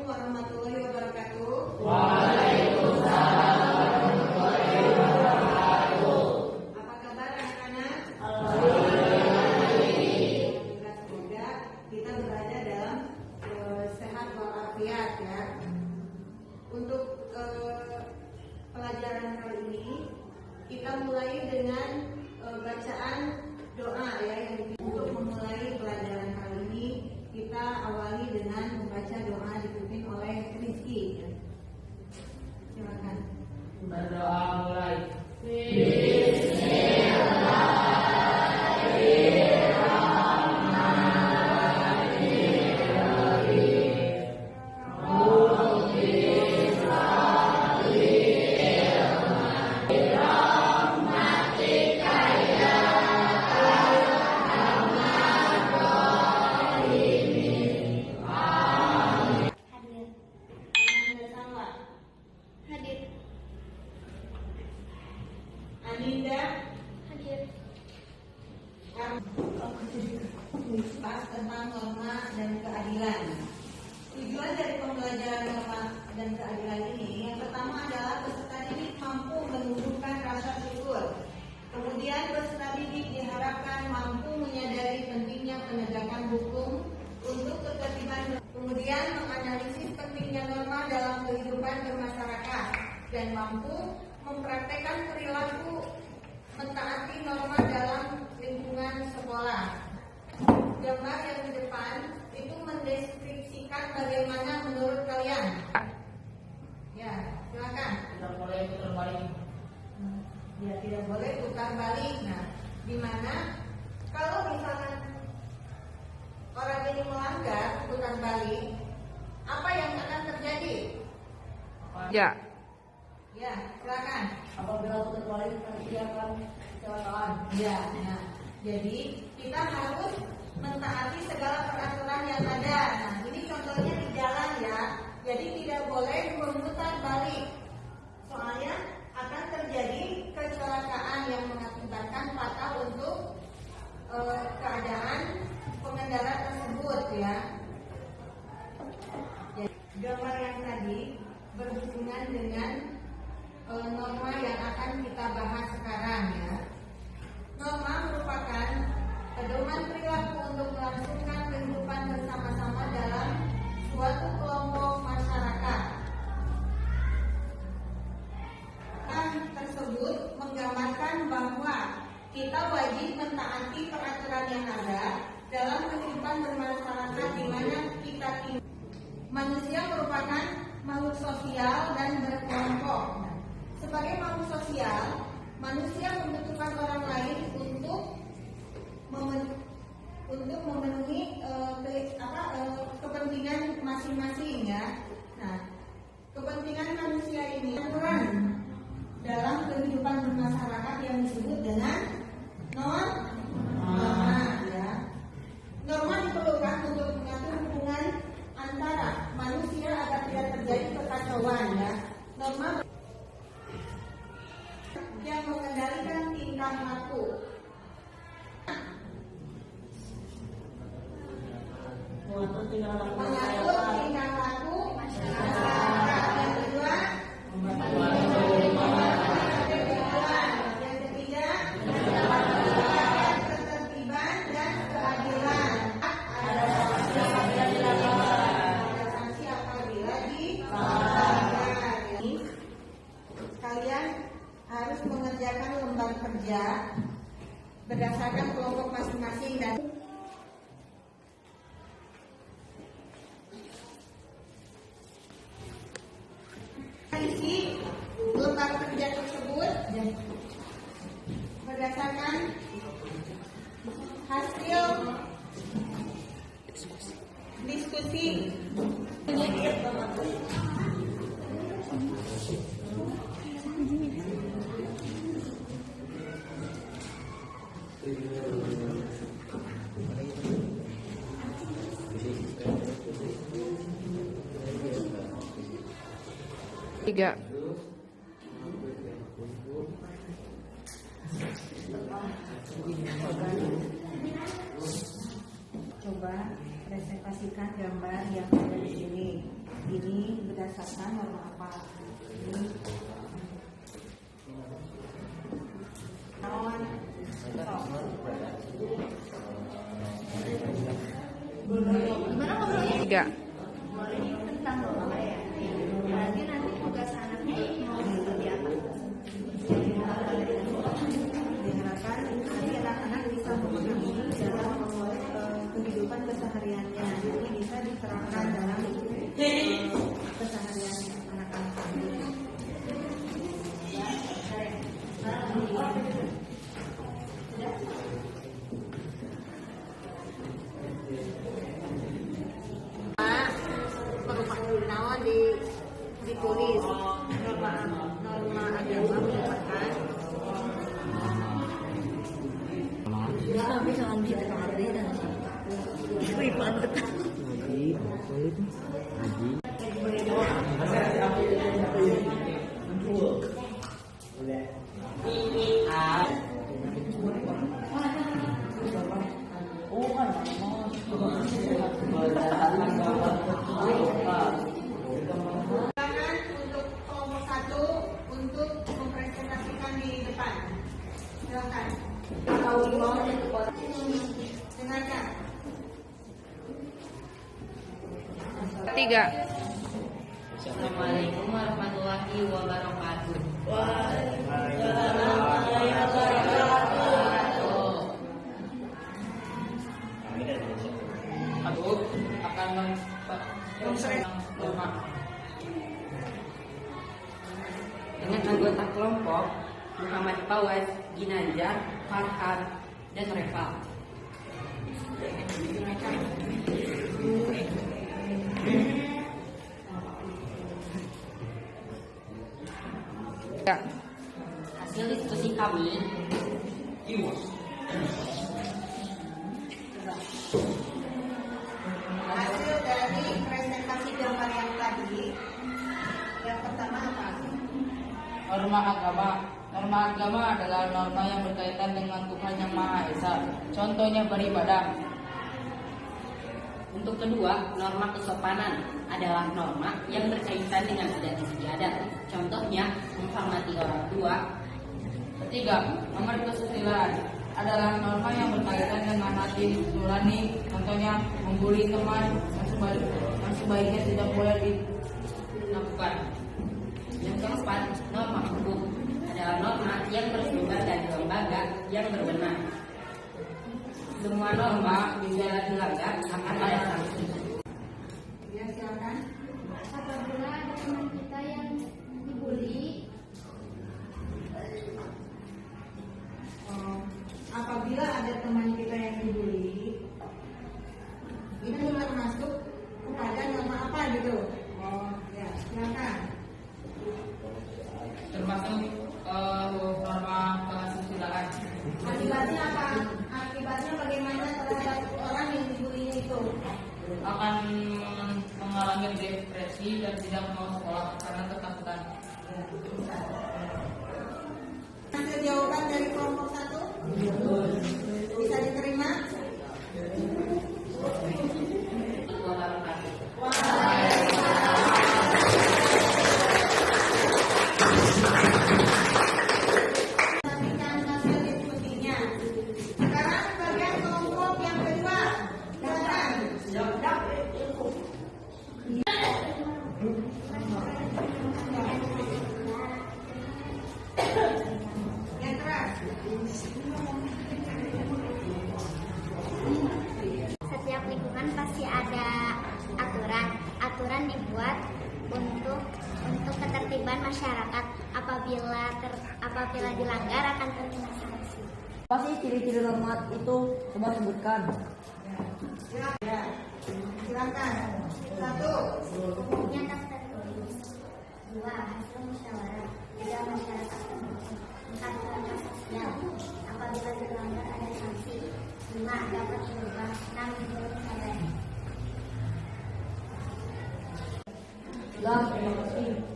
warahmatullahi wabarakatuh. Waalaikumsalam warahmatullahi wabarakatuh. Apa kabar anak-anak? Alhamdulillah. Semoga kita berada dalam sehat walafiat ya. Untuk pelajaran kali ini kita mulai dengan bacaan doa ya. Untuk memulai pelajaran kali ini kita awali dengan membaca doa dipimpin oleh Rizky. Silakan. Berdoa mulai. Aninda hadir. Bahas tentang norma dan keadilan. Tujuan dari pembelajaran norma dan keadilan ini yang pertama adalah peserta didik mampu menumbuhkan rasa syukur. Kemudian peserta didik diharapkan mampu menyadari pentingnya penegakan hukum untuk ketertiban. Kemudian menganalisis pentingnya norma dalam kehidupan bermasyarakat dan mampu mempraktekkan perilaku mentaati norma dalam lingkungan sekolah. Gambar yang di depan itu mendeskripsikan bagaimana menurut kalian. Ya, silakan. Tidak boleh putar balik. Ya, tidak boleh putar balik. Nah, di mana kalau misalkan orang ini melanggar putar balik, apa yang akan terjadi? Ya. Ya, silakan. Apabila putar balik akan kecelakaan. Ya, nah, jadi kita harus mentaati segala peraturan yang ada. Nah, ini contohnya di jalan ya. Jadi tidak boleh memutar balik. Soalnya akan terjadi kecelakaan yang mengakibatkan fatal untuk keadaan pengendara tersebut ya. Jadi, gambar yang tadi berhubungan dengan norma yang akan kita bahas sekarang ya. Norma merupakan pedoman perilaku untuk melangsungkan kehidupan bersama-sama dalam suatu kelompok masyarakat. Tersebut menggambarkan bahwa kita wajib mentaati peraturan yang ada dalam kehidupan bermasyarakat di mana kita tinggal. Manusia merupakan makhluk sosial dan berkelompok. Sebagai makhluk sosial, manusia membutuhkan orang lain untuk memenuhi kepentingan masing-masing ya. Nah, kepentingan manusia ini aturan dalam kehidupan bermasyarakat yang disebut dengan norma ya. Norma diperlukan untuk mengatur hubungan antara manusia agar tidak terjadi kekacauan ya. Norma yang mengendalikan tingkah laku. Mengatur tingkah laku masyarakat. Yang kedua, yang ketiga, ketertiban dan keadilan. Ada sanksi apabila dilanggar. Kalian harus mengerjakan lembar kerja berdasarkan kelompok masing-masing dan isi lembar kerja tersebut berdasarkan hasil diskusi. Tiga. Coba presentasikan gambar yang ada di sini. berdasarkan norma apa? Gimana ngobrolnya? 3. Tentang norma ya. Berarti nanti tugas anaknya mau seperti apa? Diharapkan nanti anak-anak bisa memahami dalam kehidupan kesehariannya. Jadi bisa diterapkan dalam keseharian anak-anak. Perubahan ditulis norma agama merupakan Tapi jangan bisa dengar dan ribet betul. Silakan untuk kelompok 1 untuk mempresentasikan di depan. Silakan. Dengarkan. 3. Assalamualaikum warahmatullahi wabarakatuh. Aku akan norma dengan anggota kelompok Muhammad Fawaz, Ginanjar, Farhan, dan Reva. Ya. Hasil diskusi kami Hasil dari presentasi gambar yang tadi, yang pertama apa? norma agama. Norma agama adalah norma yang berkaitan dengan Tuhan Yang Maha Esa. Contohnya beribadah. Untuk kedua, norma kesopanan adalah norma yang berkaitan dengan adat istiadat. Contohnya menghormati orang tua. Ketiga, nomor kesusilaan adalah norma yang berkaitan dengan hati nurani. Contohnya membuli teman yang sebaiknya tidak boleh dilakukan. Yang keempat, norma hukum adalah norma yang bersumber dari lembaga yang berwenang. Semua norma bisa dilanggar akan ada sanksi. Ya, silakan. Apabila ada teman kita yang dibully, Apabila ada teman kita yang dibully, itu termasuk kepada norma apa gitu? Oh, ya, silakan. Termasuk norma kesusilaan. Akibatnya apa? Akibatnya bagaimana terhadap orang yang dibulinya itu? Akan mengalami depresi dan tidak mau sekolah karena ketakutan. Hasil jawaban dari kelompok 1 bisa diterima? Lanjutkan hasil diskusinya. Sekarang bagian kelompok yang kedua. Silakan. Yang keras. Setiap lingkungan pasti ada aturan. Aturan dibuat untuk ketertiban masyarakat. Apabila dilanggar akan terkena sanksi. Apa sih ciri-ciri norma itu? Coba sebutkan. Ya. Silakan. 1. Umumnya daftar tulis. 2. Hasil musyawarah. 3. Masyarakat pendukung. 4. Langkah sosial. Apabila dilanggar ada sanksi. 5. Dapat berubah. 6. Menurut sadar. Terima kasih.